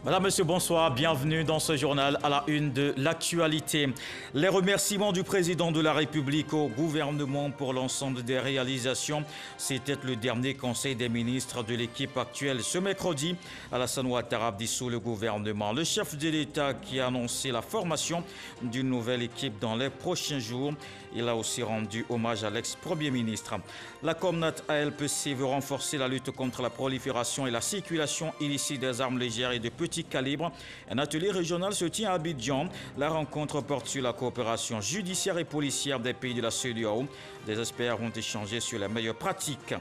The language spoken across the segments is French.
Madame, Monsieur, bonsoir. Bienvenue dans ce journal à la une de l'actualité. Les remerciements du président de la République au gouvernement pour l'ensemble des réalisations. C'était le dernier conseil des ministres de l'équipe actuelle. Ce mercredi, Alassane Ouattara dissout le gouvernement. Le chef de l'État qui a annoncé la formation d'une nouvelle équipe dans les prochains jours. Il a aussi rendu hommage à l'ex-premier ministre. La Comnat ALPC veut renforcer la lutte contre la prolifération et la circulation illicite des armes légères et de petits calibre. Un atelier régional se tient à Abidjan. La rencontre porte sur la coopération judiciaire et policière des pays de la CEDEAO. Des experts ont échangé sur les meilleures pratiques.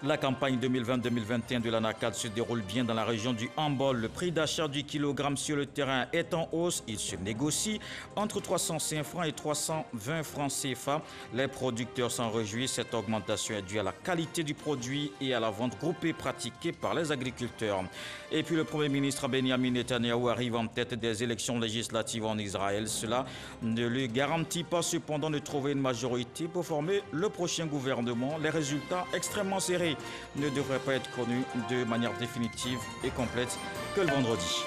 La campagne 2020-2021 de l'ANACAD se déroule bien dans la région du Hambol. Le prix d'achat du kilogramme sur le terrain est en hausse. Il se négocie entre 305 francs et 320 francs CFA. Les producteurs s'en réjouissent. Cette augmentation est due à la qualité du produit et à la vente groupée pratiquée par les agriculteurs. Et puis le Premier ministre Benjamin Netanyahu arrive en tête des élections législatives en Israël. Cela ne lui garantit pas cependant de trouver une majorité pour former le prochain gouvernement. Les résultats extrêmement serrés ne devrait pas être connu de manière définitive et complète que le vendredi.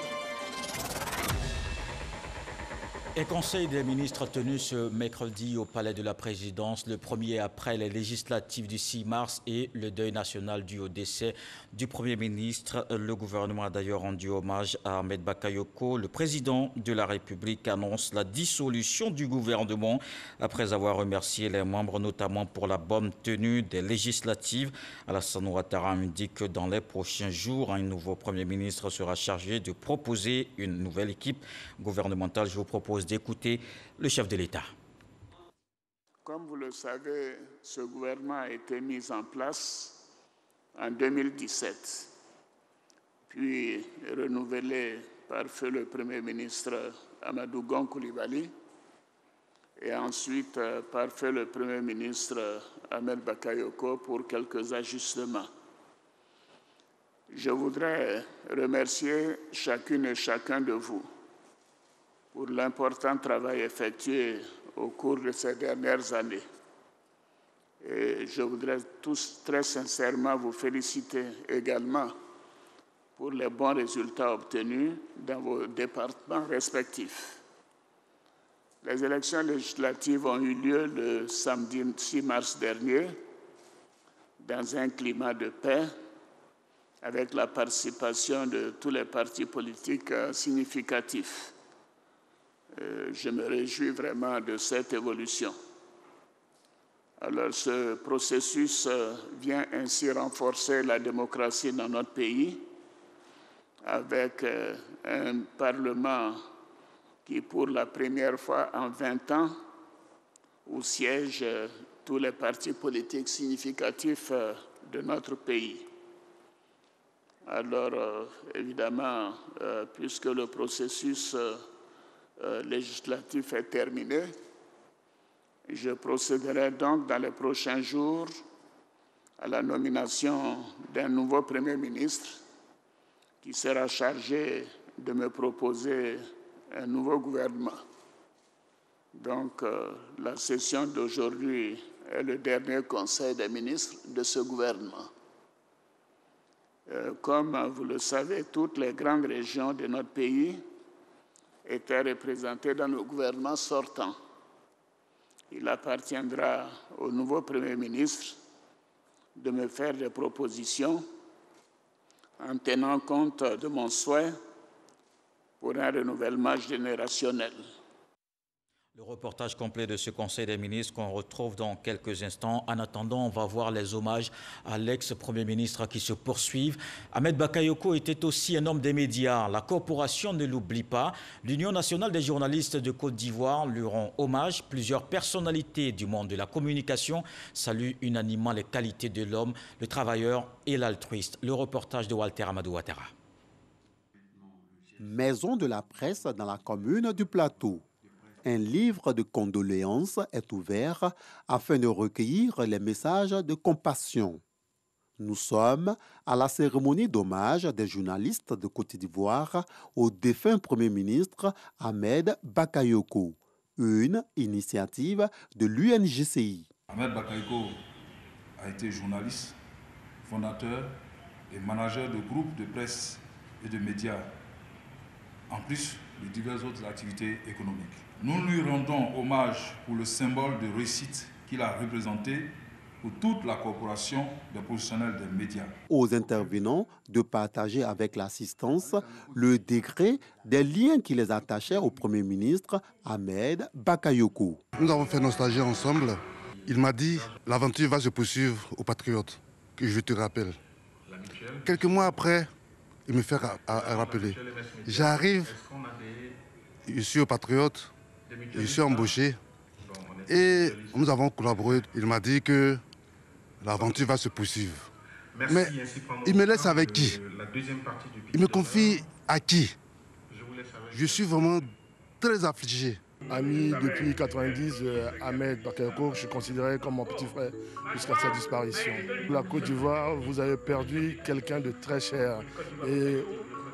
Un conseil des ministres tenu ce mercredi au palais de la présidence, le premier après les législatives du 6 mars et le deuil national dû au décès du Premier ministre. Le gouvernement a d'ailleurs rendu hommage à Ahmed Bakayoko. Le président de la République annonce la dissolution du gouvernement après avoir remercié les membres, notamment pour la bonne tenue des législatives. Alassane Ouattara indique que dans les prochains jours, un nouveau Premier ministre sera chargé de proposer une nouvelle équipe gouvernementale. Je vous propose d'écouter le chef de l'État. Comme vous le savez, ce gouvernement a été mis en place en 2017, puis renouvelé par feu le Premier ministre Amadou Gon Coulibaly et ensuite par feu le Premier ministre Ahmed Bakayoko pour quelques ajustements. Je voudrais remercier chacune et chacun de vous pour l'important travail effectué au cours de ces dernières années. Et je voudrais tous très sincèrement vous féliciter également pour les bons résultats obtenus dans vos départements respectifs. Les élections législatives ont eu lieu le samedi 6 mars dernier dans un climat de paix avec la participation de tous les partis politiques significatifs. Je me réjouis vraiment de cette évolution. Alors, ce processus vient ainsi renforcer la démocratie dans notre pays avec un Parlement qui, pour la première fois en 20 ans, où siègent tous les partis politiques significatifs de notre pays. Alors, évidemment, puisque le processus législatif est terminé, je procéderai donc dans les prochains jours à la nomination d'un nouveau Premier ministre qui sera chargé de me proposer un nouveau gouvernement. Donc, la session d'aujourd'hui est le dernier conseil des ministres de ce gouvernement. Comme vous le savez, toutes les grandes régions de notre pays étaient représentées dans le gouvernement sortant. Il appartiendra au nouveau Premier ministre de me faire des propositions en tenant compte de mon souhait pour un renouvellement générationnel. Le reportage complet de ce Conseil des ministres qu'on retrouve dans quelques instants. En attendant, on va voir les hommages à l'ex-premier ministre qui se poursuivent. Ahmed Bakayoko était aussi un homme des médias. La corporation ne l'oublie pas. L'Union nationale des journalistes de Côte d'Ivoire lui rend hommage. Plusieurs personnalités du monde de la communication saluent unanimement les qualités de l'homme, le travailleur et l'altruiste. Le reportage de Walter Amadou Ouattara. Maison de la presse dans la commune du Plateau. Un livre de condoléances est ouvert afin de recueillir les messages de compassion. Nous sommes à la cérémonie d'hommage des journalistes de Côte d'Ivoire au défunt Premier ministre Ahmed Bakayoko, une initiative de l'UNGCI. Ahmed Bakayoko a été journaliste, fondateur et manager de groupes de presse et de médias, en plus de diverses autres activités économiques. Nous lui rendons hommage pour le symbole de réussite qu'il a représenté pour toute la corporation des professionnels des médias. Aux intervenants de partager avec l'assistance le degré des liens qui les attachaient au Premier ministre Ahmed Bakayoko. Nous avons fait nostalgie ensemble. Il m'a dit l'aventure va se poursuivre aux Patriotes, que je te rappelle. Quelques mois après, il me fait rappeler. J'arrive, je suis aux Patriotes, je suis embauché et nous avons collaboré. Il m'a dit que l'aventure va se poursuivre. Mais il me laisse avec qui? Il me confie à qui? Je suis vraiment très affligé. Ami depuis 90, Ahmed Bakayoko, je considérais comme mon petit frère jusqu'à sa disparition. La Côte d'Ivoire, vous avez perdu quelqu'un de très cher. Et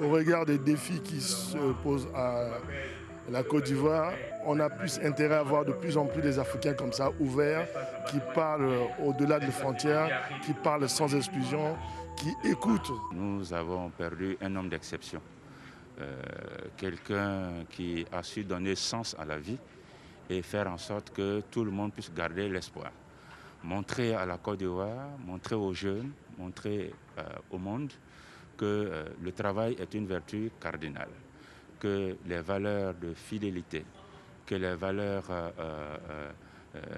au regard des défis qui se posent à la Côte d'Ivoire, on a plus intérêt à avoir de plus en plus des Africains comme ça, ouverts, qui parlent au-delà des frontières, qui parlent sans exclusion, qui écoutent. Nous avons perdu un homme d'exception. Quelqu'un qui a su donner sens à la vie et faire en sorte que tout le monde puisse garder l'espoir. Montrer à la Côte d'Ivoire, montrer aux jeunes, montrer au monde que le travail est une vertu cardinale, que les valeurs de fidélité, que les valeurs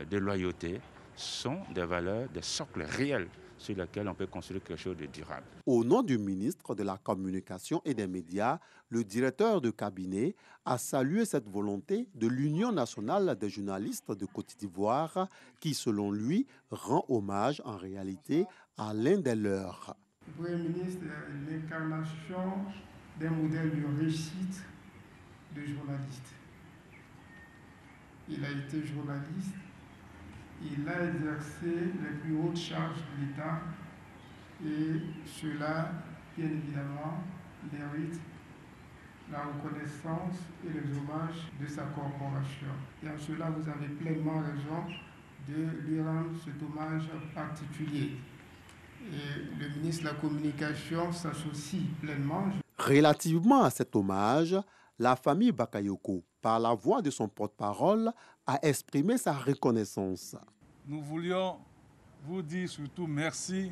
de loyauté sont des valeurs, des socles réels sur lesquels on peut construire quelque chose de durable. Au nom du ministre de la Communication et des Médias, le directeur de cabinet a salué cette volonté de l'Union nationale des journalistes de Côte d'Ivoire qui, selon lui, rend hommage en réalité à l'un des leurs. Le Premier ministre est l'incarnation d'un modèle de réussite de journaliste. Il a été journaliste. Il a exercé les plus hautes charges de l'État et cela, bien évidemment, mérite la reconnaissance et les hommages de sa corporation. Et en cela, vous avez pleinement raison de lui rendre cet hommage particulier. Et le ministre de la Communication s'associe pleinement. Relativement à cet hommage, la famille Bakayoko, par la voix de son porte-parole, a exprimé sa reconnaissance. Nous voulions vous dire surtout merci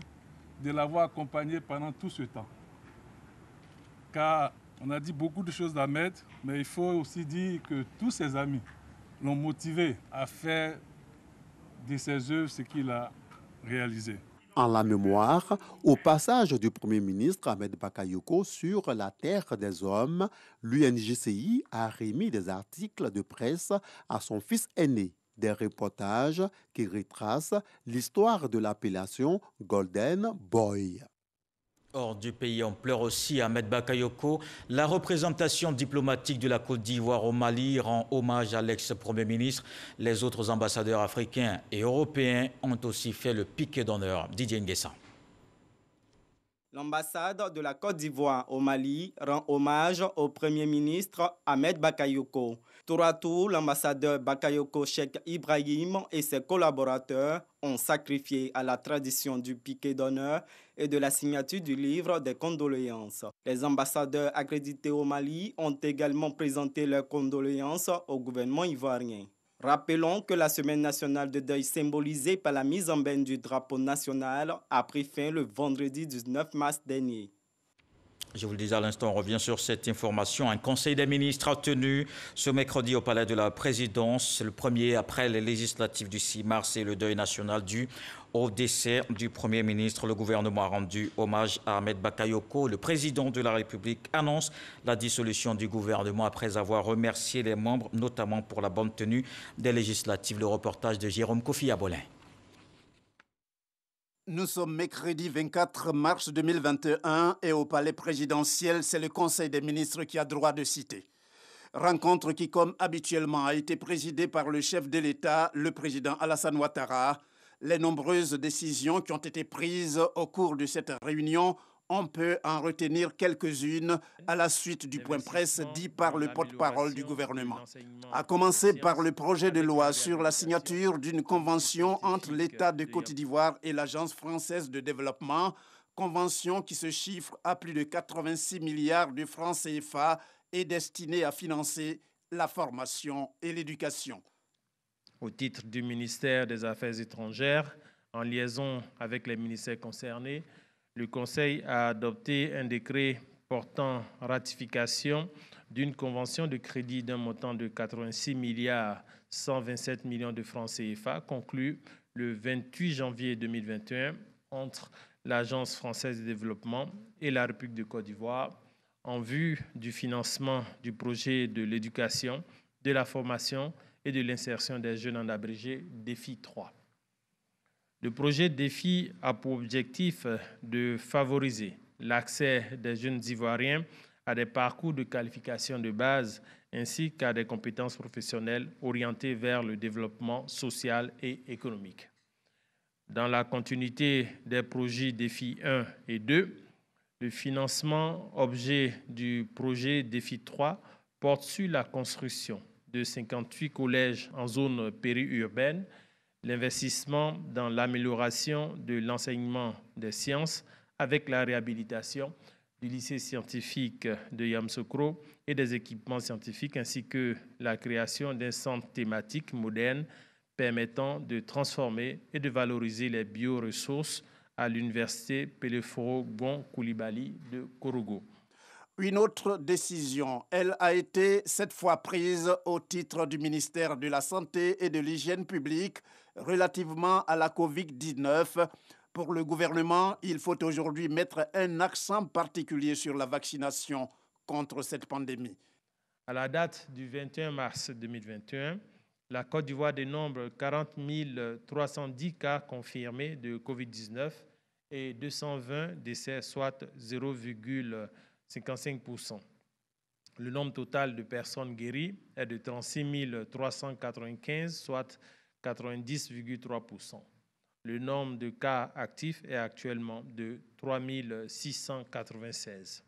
de l'avoir accompagné pendant tout ce temps. Car on a dit beaucoup de choses d'Ahmed, mais il faut aussi dire que tous ses amis l'ont motivé à faire de ses œuvres ce qu'il a réalisé. En la mémoire, au passage du Premier ministre Ahmed Bakayoko sur la Terre des Hommes, l'UNJCI a remis des articles de presse à son fils aîné, des reportages qui retracent l'histoire de l'appellation Golden Boy. Hors du pays, on pleure aussi Ahmed Bakayoko. La représentation diplomatique de la Côte d'Ivoire au Mali rend hommage à l'ex-premier ministre. Les autres ambassadeurs africains et européens ont aussi fait le piquet d'honneur. Didier Nguessa. L'ambassade de la Côte d'Ivoire au Mali rend hommage au Premier ministre Ahmed Bakayoko. Tour à tour, l'ambassadeur Bakayoko Cheikh Ibrahim et ses collaborateurs ont sacrifié à la tradition du piquet d'honneur et de la signature du livre des condoléances. Les ambassadeurs accrédités au Mali ont également présenté leurs condoléances au gouvernement ivoirien. Rappelons que la semaine nationale de deuil symbolisée par la mise en berne du drapeau national a pris fin le vendredi 19 mars dernier. Je vous le disais à l'instant, on revient sur cette information. Un conseil des ministres a tenu ce mercredi au palais de la présidence. C'est le premier après les législatives du 6 mars et le deuil national dû au décès du Premier ministre. Le gouvernement a rendu hommage à Ahmed Bakayoko. Le président de la République annonce la dissolution du gouvernement après avoir remercié les membres, notamment pour la bonne tenue des législatives. Le reportage de Jérôme Kofi Abolin. Nous sommes mercredi 24 mars 2021 et au palais présidentiel, c'est le Conseil des ministres qui a droit de citer. Rencontre qui, comme habituellement, a été présidée par le chef de l'État, le président Alassane Ouattara. Les nombreuses décisions qui ont été prises au cours de cette réunion, on peut en retenir quelques-unes à la suite du point presse dit par le porte-parole du gouvernement. À commencer par le projet de loi sur la signature d'une convention entre l'État de Côte d'Ivoire et l'Agence française de développement convention qui se chiffre à plus de 86 milliards de francs CFA est destinée à financer la formation et l'éducation. Au titre du ministère des Affaires étrangères, en liaison avec les ministères concernés, le Conseil a adopté un décret portant ratification d'une convention de crédit d'un montant de 86 milliards 127 millions de francs CFA conclue le 28 janvier 2021 entre l'Agence française de développement et la République de Côte d'Ivoire en vue du financement du projet de l'éducation, de la formation et de l'insertion des jeunes en abrégé DEFI 3. Le projet DEFI a pour objectif de favoriser l'accès des jeunes Ivoiriens à des parcours de qualification de base ainsi qu'à des compétences professionnelles orientées vers le développement social et économique. Dans la continuité des projets DEFI 1 et 2, le financement objet du projet DEFI 3 porte sur la construction de 58 collèges en zone périurbaine, l'investissement dans l'amélioration de l'enseignement des sciences avec la réhabilitation du lycée scientifique de Yamoussoukro et des équipements scientifiques, ainsi que la création d'un centre thématique moderne permettant de transformer et de valoriser les bioressources à l'université Peleforo-Gon Coulibaly de Korogo. Une autre décision, elle a été cette fois prise au titre du ministère de la Santé et de l'Hygiène publique relativement à la COVID-19. Pour le gouvernement, il faut aujourd'hui mettre un accent particulier sur la vaccination contre cette pandémie. À la date du 21 mars 2021, la Côte d'Ivoire dénombre 40 310 cas confirmés de COVID-19 et 220 décès, soit 0,55%. Le nombre total de personnes guéries est de 36 395, soit 90,3%. Le nombre de cas actifs est actuellement de 3 696.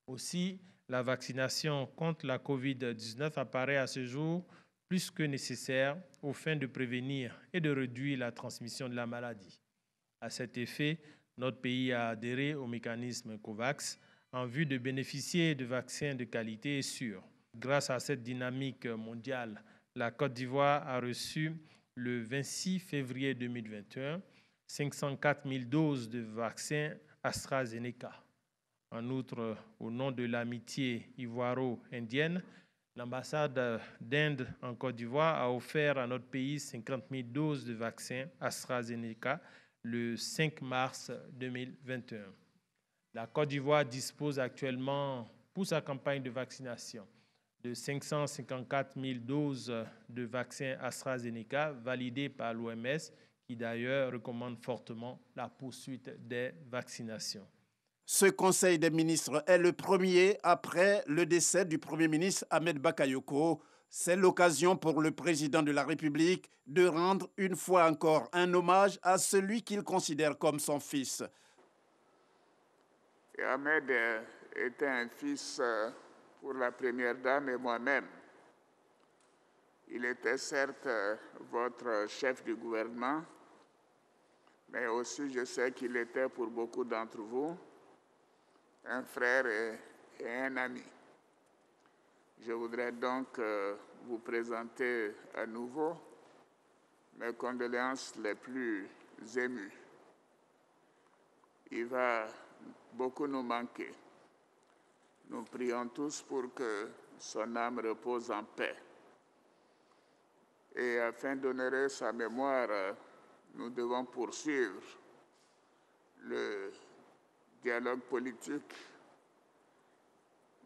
Aussi, la vaccination contre la COVID-19 apparaît à ce jour plus que nécessaire aux fins de prévenir et de réduire la transmission de la maladie. À cet effet, notre pays a adhéré au mécanisme COVAX en vue de bénéficier de vaccins de qualité et sûrs. Grâce à cette dynamique mondiale, la Côte d'Ivoire a reçu le 26 février 2021 504 000 doses de vaccins AstraZeneca. En outre, au nom de l'amitié ivoiro-indienne, l'ambassade d'Inde en Côte d'Ivoire a offert à notre pays 50 000 doses de vaccins AstraZeneca le 5 mars 2021. La Côte d'Ivoire dispose actuellement, pour sa campagne de vaccination, de 554 000 doses de vaccins AstraZeneca validées par l'OMS, qui d'ailleurs recommande fortement la poursuite des vaccinations. Ce Conseil des ministres est le premier après le décès du Premier ministre Ahmed Bakayoko. C'est l'occasion pour le président de la République de rendre une fois encore un hommage à celui qu'il considère comme son fils. Et Ahmed était un fils pour la première dame et moi-même. Il était certes votre chef du gouvernement, mais aussi je sais qu'il était pour beaucoup d'entre vous un frère et un ami. Je voudrais donc vous présenter à nouveau mes condoléances les plus émues. Il va beaucoup nous manquer. Nous prions tous pour que son âme repose en paix. Et afin d'honorer sa mémoire, nous devons poursuivre le dialogue politique,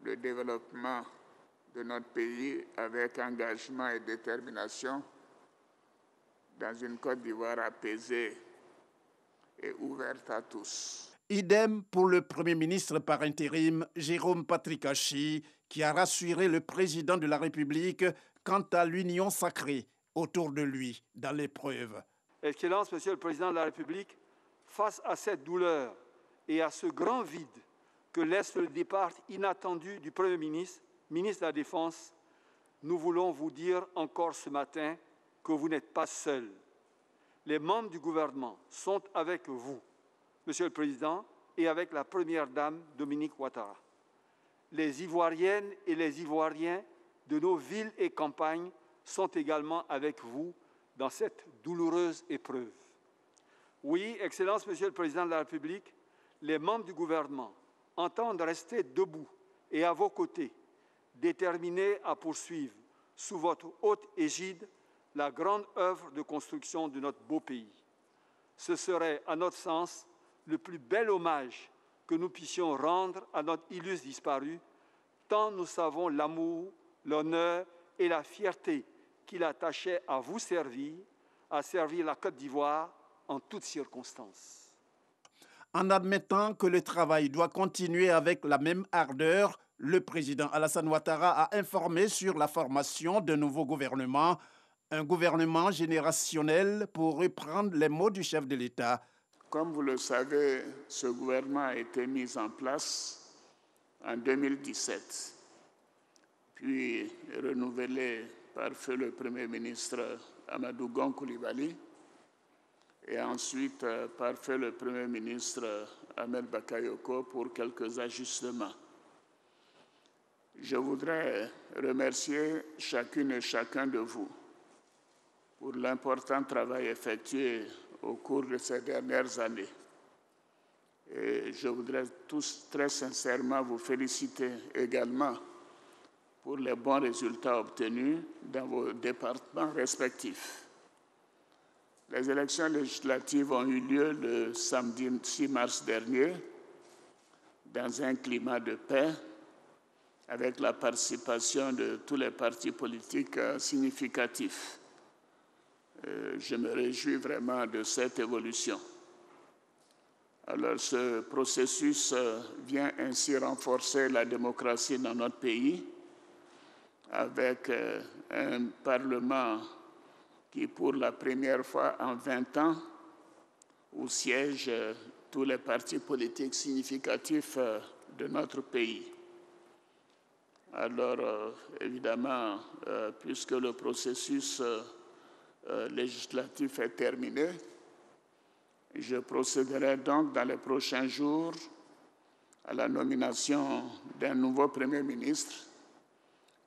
le développement de notre pays avec engagement et détermination dans une Côte d'Ivoire apaisée et ouverte à tous. Idem pour le Premier ministre par intérim, Jérôme Patrick-Achi, qui a rassuré le président de la République quant à l'union sacrée autour de lui dans l'épreuve. Excellence, Monsieur le Président de la République, face à cette douleur et à ce grand vide que laisse le départ inattendu du Premier ministre, ministre de la Défense, nous voulons vous dire encore ce matin que vous n'êtes pas seul. Les membres du gouvernement sont avec vous. Monsieur le Président, et avec la première dame Dominique Ouattara. Les Ivoiriennes et les Ivoiriens de nos villes et campagnes sont également avec vous dans cette douloureuse épreuve. Oui, Excellence, Monsieur le Président de la République, les membres du gouvernement entendent rester debout et à vos côtés, déterminés à poursuivre sous votre haute égide la grande œuvre de construction de notre beau pays. Ce serait, à notre sens, le plus bel hommage que nous puissions rendre à notre illustre disparu, tant nous savons l'amour, l'honneur et la fierté qu'il attachait à vous servir, à servir la Côte d'Ivoire en toutes circonstances. En admettant que le travail doit continuer avec la même ardeur, le président Alassane Ouattara a informé sur la formation d'un nouveau gouvernement, un gouvernement générationnel pour reprendre les mots du chef de l'État. Comme vous le savez, ce gouvernement a été mis en place en 2017, puis renouvelé par feu le Premier ministre Amadou Gon Coulibaly et ensuite par feu le Premier ministre Ahmed Bakayoko pour quelques ajustements. Je voudrais remercier chacune et chacun de vous pour l'important travail effectué au cours de ces dernières années. Et je voudrais tous très sincèrement vous féliciter également pour les bons résultats obtenus dans vos départements respectifs. Les élections législatives ont eu lieu le samedi 6 mars dernier dans un climat de paix avec la participation de tous les partis politiques significatifs. Je me réjouis vraiment de cette évolution. Alors, ce processus vient ainsi renforcer la démocratie dans notre pays avec un Parlement qui, pour la première fois en 20 ans, où siègent tous les partis politiques significatifs de notre pays. Alors, évidemment, puisque le processus législatif est terminé, je procéderai donc dans les prochains jours à la nomination d'un nouveau Premier ministre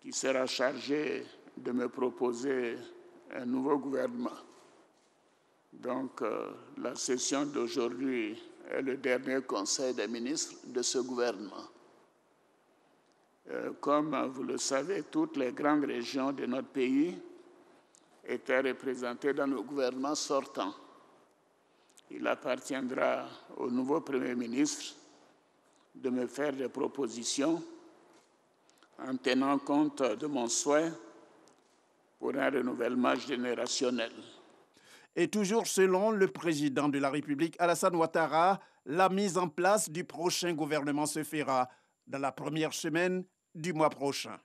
qui sera chargé de me proposer un nouveau gouvernement. Donc, la session d'aujourd'hui est le dernier conseil des ministres de ce gouvernement. Comme vous le savez, toutes les grandes régions de notre pays étaient représentées dans le gouvernement sortant. Il appartiendra au nouveau Premier ministre de me faire des propositions en tenant compte de mon souhait pour un renouvellement générationnel. Et toujours selon le président de la République, Alassane Ouattara, la mise en place du prochain gouvernement se fera dans la première semaine du mois prochain.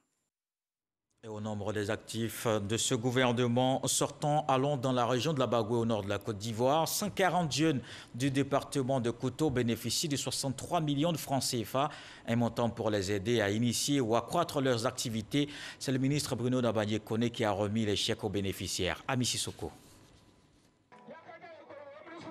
Et au nombre des actifs de ce gouvernement sortant, allons dans la région de la Bagoué au nord de la Côte d'Ivoire. 140 jeunes du département de Koto bénéficient de 63 millions de francs CFA, un montant pour les aider à initier ou accroître leurs activités. C'est le ministre Bruno Nabagné-Koné qui a remis les chèques aux bénéficiaires. Ami Sissoko.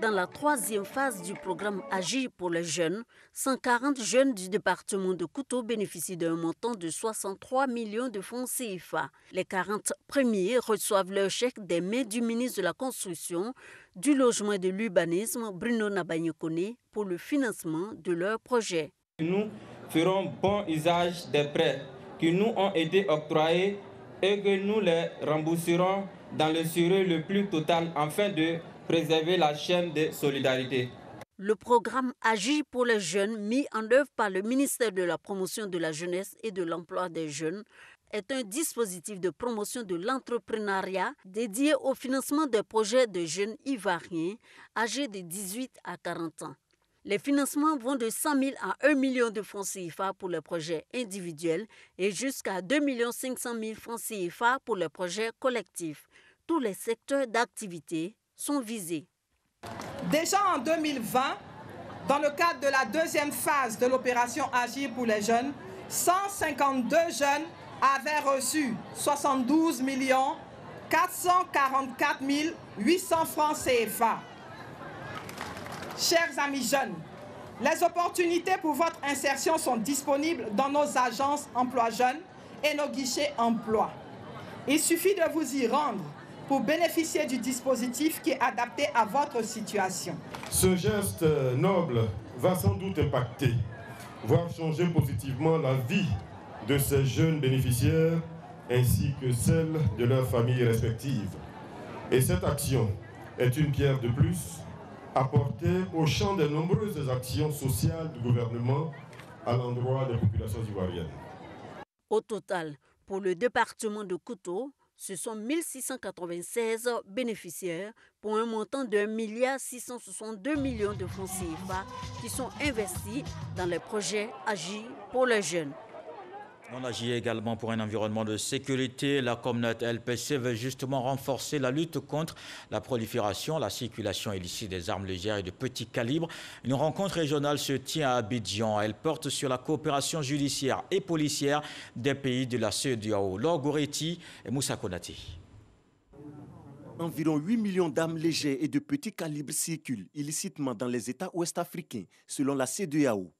Dans la troisième phase du programme Agir pour les jeunes, 140 jeunes du département de Koto bénéficient d'un montant de 63 millions de francs CFA. Les 40 premiers reçoivent leur chèque des mains du ministre de la Construction, du Logement et de l'Urbanisme, Bruno Nabagné-Koné, pour le financement de leurs projets. Nous ferons bon usage des prêts qui nous ont été octroyés et que nous les rembourserons dans le sérieux le plus total afin de préserver la chaîne de solidarité. Le programme Agir pour les jeunes, mis en œuvre par le ministère de la Promotion de la Jeunesse et de l'Emploi des Jeunes, est un dispositif de promotion de l'entrepreneuriat dédié au financement des projets de jeunes ivoiriens âgés de 18 à 40 ans. Les financements vont de 100 000 à 1 million de francs CFA pour les projets individuels et jusqu'à 2 500 000 francs CFA pour les projets collectifs. Tous les secteurs d'activité sont visés. Déjà en 2020, dans le cadre de la deuxième phase de l'opération Agir pour les jeunes, 152 jeunes avaient reçu 72 444 800 francs CFA. Chers amis jeunes, Les opportunités pour votre insertion sont disponibles dans nos agences emploi jeunes et nos guichets emploi. Il suffit de vous y rendre pour bénéficier du dispositif qui est adapté à votre situation. Ce geste noble va sans doute impacter, voire changer positivement la vie de ces jeunes bénéficiaires ainsi que celle de leurs familles respectives. Et cette action est une pierre de plus apportée au champ des nombreuses actions sociales du gouvernement à l'endroit des populations ivoiriennes. Au total, pour le département de Koto, ce sont 1696 bénéficiaires pour un montant de 1,662 milliard de francs CFA qui sont investis dans les projets Agir pour les jeunes. On agit également pour un environnement de sécurité. La communauté LPC veut justement renforcer la lutte contre la prolifération, la circulation illicite des armes légères et de petit calibre. Une rencontre régionale se tient à Abidjan. Elle porte sur la coopération judiciaire et policière des pays de la CEDEAO. Laure Goretti et Moussa Konati. Environ 8 millions d'armes légères et de petit calibre circulent illicitement dans les États ouest-africains, selon la CEDEAO.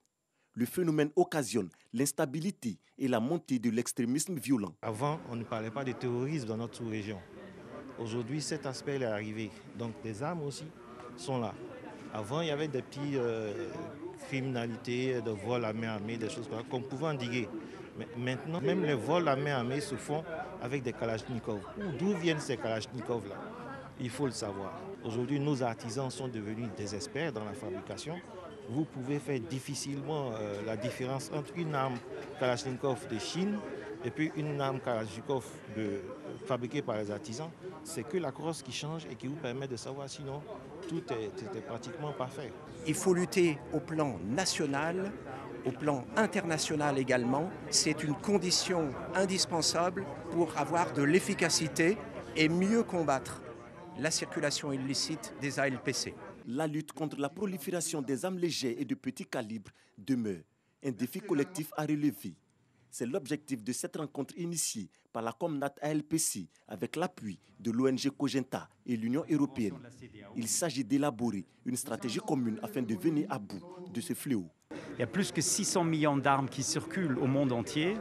Le phénomène occasionne l'instabilité et la montée de l'extrémisme violent. Avant, on ne parlait pas de terrorisme dans notre sous-région. Aujourd'hui, cet aspect est arrivé. Donc, les armes aussi sont là. Avant, il y avait des petites criminalités, de vols à main armée, des choses qu'on pouvait endiguer. Mais maintenant, même les vols à main armée se font avec des kalachnikovs. D'où viennent ces kalachnikovs-là? Il faut le savoir. Aujourd'hui, nos artisans sont devenus des experts dans la fabrication. Vous pouvez faire difficilement la différence entre une arme Kalachnikov de Chine et puis une arme Kalachnikov fabriquée par les artisans. C'est que la crosse qui change et qui vous permet de savoir, sinon tout est pratiquement parfait. Il faut lutter au plan national, au plan international également. C'est une condition indispensable pour avoir de l'efficacité et mieux combattre la circulation illicite des ALPC. La lutte contre la prolifération des armes légères et de petit calibre demeure un défi collectif à relever. C'est l'objectif de cette rencontre initiée par la Comnat ALPC avec l'appui de l'ONG Cogenta et l'Union européenne. Il s'agit d'élaborer une stratégie commune afin de venir à bout de ce fléau. Il y a plus que 600 millions d'armes qui circulent au monde entier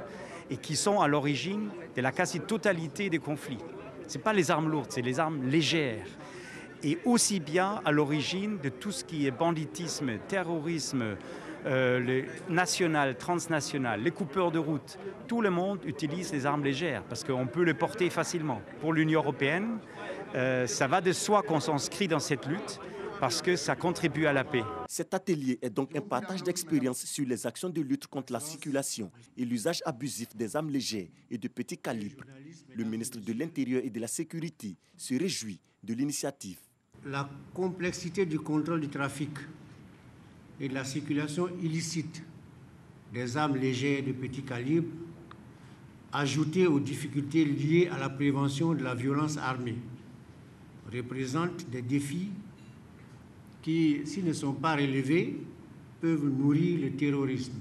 et qui sont à l'origine de la quasi-totalité des conflits. Ce n'est pas les armes lourdes, c'est les armes légères. Et aussi bien à l'origine de tout ce qui est banditisme, terrorisme, le national, transnational, les coupeurs de route. Tout le monde utilise les armes légères parce qu'on peut les porter facilement. Pour l'Union européenne, ça va de soi qu'on s'inscrit dans cette lutte parce que ça contribue à la paix. Cet atelier est donc un partage d'expériences sur les actions de lutte contre la circulation et l'usage abusif des armes légères et de petit calibre. Le ministre de l'Intérieur et de la Sécurité se réjouit de l'initiative. La complexité du contrôle du trafic et de la circulation illicite des armes légères de petit calibre, ajoutées aux difficultés liées à la prévention de la violence armée, représentent des défis qui, s'ils ne sont pas relevés, peuvent nourrir le terrorisme.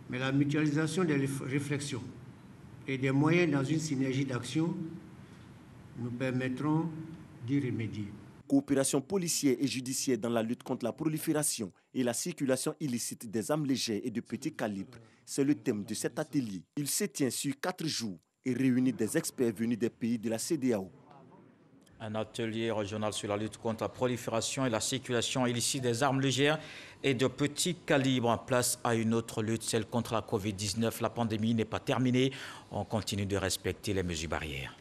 Mais la mutualisation des réflexions et des moyens dans une synergie d'action nous permettront d'y remédier. Coopération policière et judiciaire dans la lutte contre la prolifération et la circulation illicite des armes légères et de petit calibre, c'est le thème de cet atelier. Il se tient sur 4 jours et réunit des experts venus des pays de la CEDEAO. Un atelier régional sur la lutte contre la prolifération et la circulation illicite des armes légères et de petit calibre. Place à une autre lutte, celle contre la Covid-19. La pandémie n'est pas terminée. On continue de respecter les mesures barrières.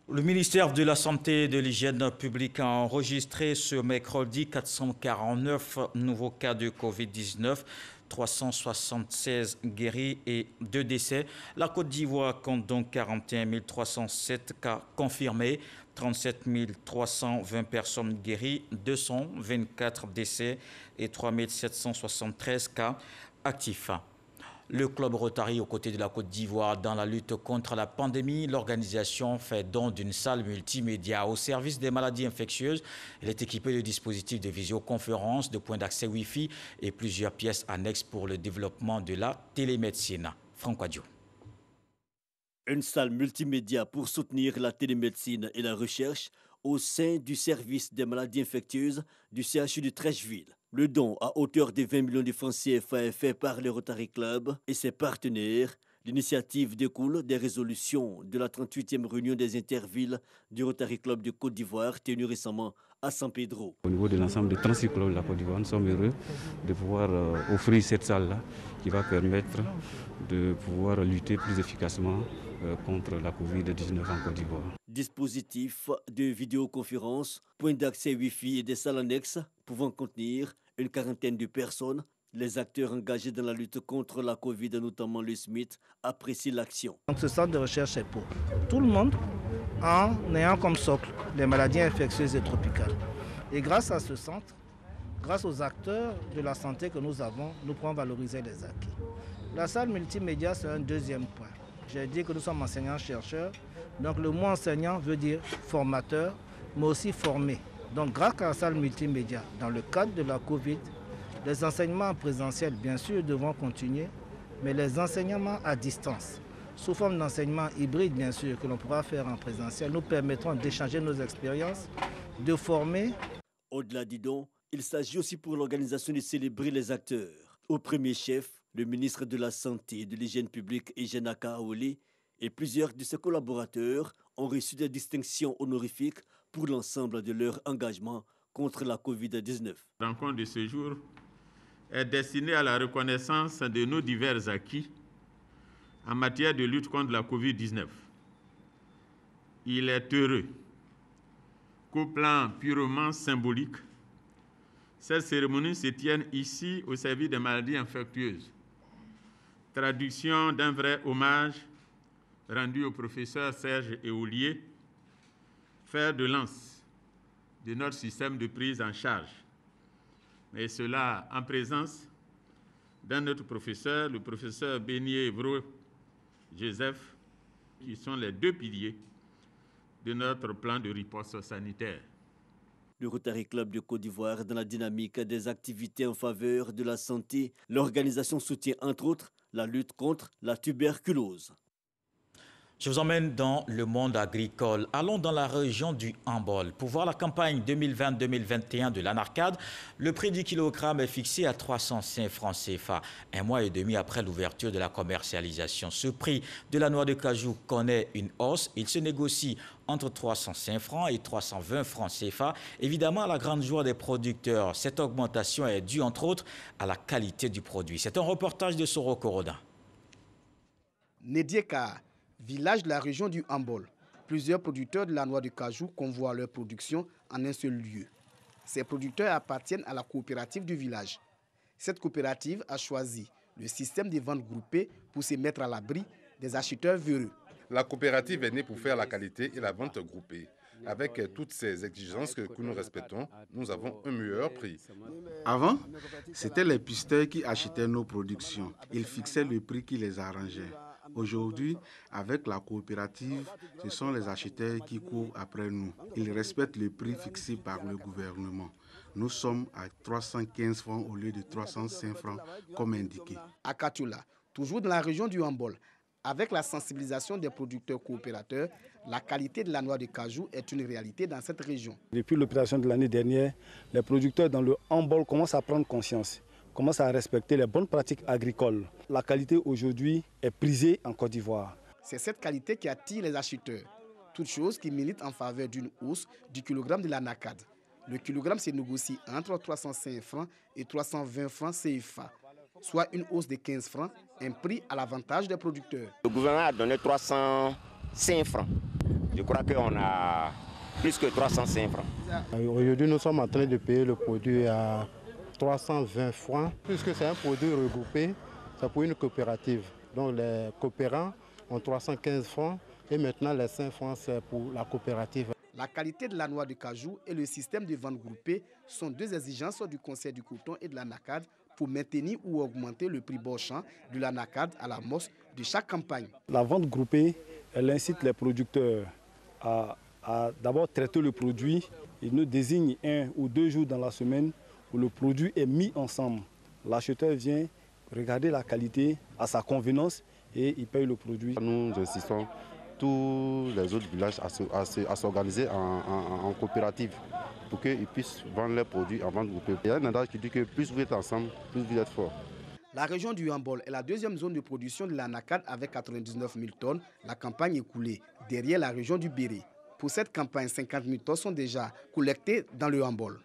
Le ministère de la Santé et de l'Hygiène publique a enregistré ce mercredi 449 nouveaux cas de Covid-19, 376 guéris et 2 décès. La Côte d'Ivoire compte donc 41 307 cas confirmés, 37 320 personnes guéries, 224 décès et 3 773 cas actifs. Le club Rotary aux côtés de la Côte d'Ivoire dans la lutte contre la pandémie. L'organisation fait don d'une salle multimédia au service des maladies infectieuses. Elle est équipée de dispositifs de visioconférence, de points d'accès Wi-Fi et plusieurs pièces annexes pour le développement de la télémédecine. Franck Adio. Une salle multimédia pour soutenir la télémédecine et la recherche au sein du service des maladies infectieuses du CHU de Trècheville. Le don à hauteur de 20 millions de francs CFA est fait par le Rotary Club et ses partenaires. L'initiative découle des résolutions de la 38e réunion des intervilles du Rotary Club de Côte d'Ivoire tenue récemment à San Pedro. Au niveau de l'ensemble des 36 clubs de la Côte d'Ivoire, nous sommes heureux de pouvoir offrir cette salle-là qui va permettre de pouvoir lutter plus efficacement contre la Covid-19 en Côte d'Ivoire. Dispositif de vidéoconférence, point d'accès Wi-Fi et des salles annexes pouvant contenir une quarantaine de personnes. Les acteurs engagés dans la lutte contre la Covid, notamment le SMIT, apprécient l'action. Donc ce centre de recherche est pour tout le monde en ayant comme socle les maladies infectieuses et tropicales. Et grâce à ce centre, grâce aux acteurs de la santé que nous avons, nous pouvons valoriser les acquis. La salle multimédia, c'est un deuxième point. J'ai dit que nous sommes enseignants-chercheurs. Donc le mot enseignant veut dire formateur, mais aussi formé. Donc grâce à la salle multimédia, dans le cadre de la Covid, les enseignements en présentiel, bien sûr, devront continuer, mais les enseignements à distance, sous forme d'enseignement hybride, bien sûr, que l'on pourra faire en présentiel, nous permettront d'échanger nos expériences, de former. Au-delà du don, il s'agit aussi pour l'organisation de célébrer les acteurs. Au premier chef, le ministre de la Santé et de l'Hygiène publique, Eugène Akaole, et plusieurs de ses collaborateurs ont reçu des distinctions honorifiques pour l'ensemble de leur engagement contre la Covid-19. La rencontre de ce jour est destinée à la reconnaissance de nos divers acquis en matière de lutte contre la Covid-19. Il est heureux qu'au plan purement symbolique, cette cérémonie se tienne ici au service des maladies infectieuses. Traduction d'un vrai hommage rendu au professeur Serge Éolier, fer de lance de notre système de prise en charge. Et cela en présence d'un autre professeur, le professeur Bénier-Évro Joseph, qui sont les deux piliers de notre plan de riposte sanitaire. Le Rotary Club de Côte d'Ivoire, dans la dynamique des activités en faveur de la santé, l'organisation soutient entre autres la lutte contre la tuberculose. Je vous emmène dans le monde agricole. Allons dans la région du Hambol. Pour voir la campagne 2020-2021 de l'Anarcade, le prix du kilogramme est fixé à 305 francs CFA, un mois et demi après l'ouverture de la commercialisation. Ce prix de la noix de cajou connaît une hausse. Il se négocie entre 305 francs et 320 francs CFA. Évidemment, à la grande joie des producteurs, cette augmentation est due entre autres à la qualité du produit. C'est un reportage de Soro Koroda. Nedieka, village de la région du Hambol. Plusieurs producteurs de la noix de cajou convoient leur production en un seul lieu. Ces producteurs appartiennent à la coopérative du village. Cette coopérative a choisi le système de vente groupée pour se mettre à l'abri des acheteurs véreux. La coopérative est née pour faire la qualité et la vente groupée. Avec toutes ces exigences que nous respectons, nous avons un meilleur prix. Avant, c'était les pisteurs qui achetaient nos productions. Ils fixaient le prix qui les arrangeait. Aujourd'hui, avec la coopérative, ce sont les acheteurs qui courent après nous. Ils respectent le prix fixé par le gouvernement. Nous sommes à 315 francs au lieu de 305 francs comme indiqué. À Katoula, toujours dans la région du Hambol, avec la sensibilisation des producteurs coopérateurs, la qualité de la noix de cajou est une réalité dans cette région. Depuis l'opération de l'année dernière, les producteurs dans le Hambol commencent à prendre conscience, commencent à respecter les bonnes pratiques agricoles. La qualité aujourd'hui est prisée en Côte d'Ivoire. C'est cette qualité qui attire les acheteurs. Toute chose qui milite en faveur d'une hausse du kilogramme de l'anacade. Le kilogramme se négocie entre 305 francs et 320 francs CFA, soit une hausse de 15 francs, un prix à l'avantage des producteurs. Le gouvernement a donné 305 francs. Je crois qu'on a plus que 305 francs. Aujourd'hui, nous sommes en train de payer le produit à 320 francs. Puisque c'est un produit regroupé, c'est pour une coopérative. Donc les coopérants ont 315 francs et maintenant les 5 francs c'est pour la coopérative. La qualité de la noix de cajou et le système de vente groupée sont deux exigences du Conseil du coton et de l'anacade pour maintenir ou augmenter le prix borchant de l'anacade à l'amorce de chaque campagne. La vente groupée, elle incite les producteurs à d'abord traiter le produit. Ils nous désignent 1 ou 2 jours dans la semaine où le produit est mis ensemble. L'acheteur vient regarder la qualité à sa convenance et ils payent le produit. Nous insistons tous les autres villages à s'organiser en coopérative pour qu'ils puissent vendre leurs produits en vente groupée. Il y a un adage qui dit que plus vous êtes ensemble, plus vous êtes fort. La région du Hambol est la deuxième zone de production de l'anacarde avec 99 000 tonnes. La campagne écoulée derrière la région du Béré. Pour cette campagne, 50 000 tonnes sont déjà collectées dans le Hambol.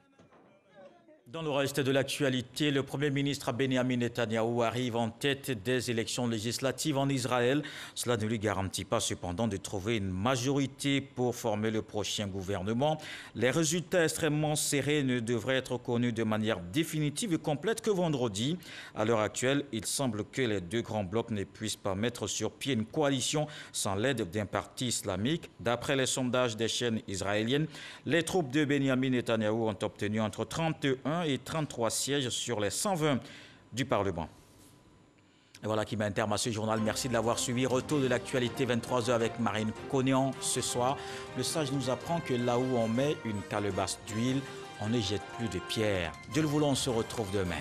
Dans le reste de l'actualité, le Premier ministre Benjamin Netanyahou arrive en tête des élections législatives en Israël. Cela ne lui garantit pas cependant de trouver une majorité pour former le prochain gouvernement. Les résultats extrêmement serrés ne devraient être connus de manière définitive et complète que vendredi. À l'heure actuelle, il semble que les deux grands blocs ne puissent pas mettre sur pied une coalition sans l'aide d'un parti islamique. D'après les sondages des chaînes israéliennes, les troupes de Benjamin Netanyahou ont obtenu entre 31 et 33 sièges sur les 120 du Parlement. Et voilà qui met un terme à ce journal. Merci de l'avoir suivi. Retour de l'actualité 23h avec Marine Conéan ce soir. Le sage nous apprend que là où on met une calebasse d'huile, on ne jette plus de pierres. Dieu le voulant, on se retrouve demain.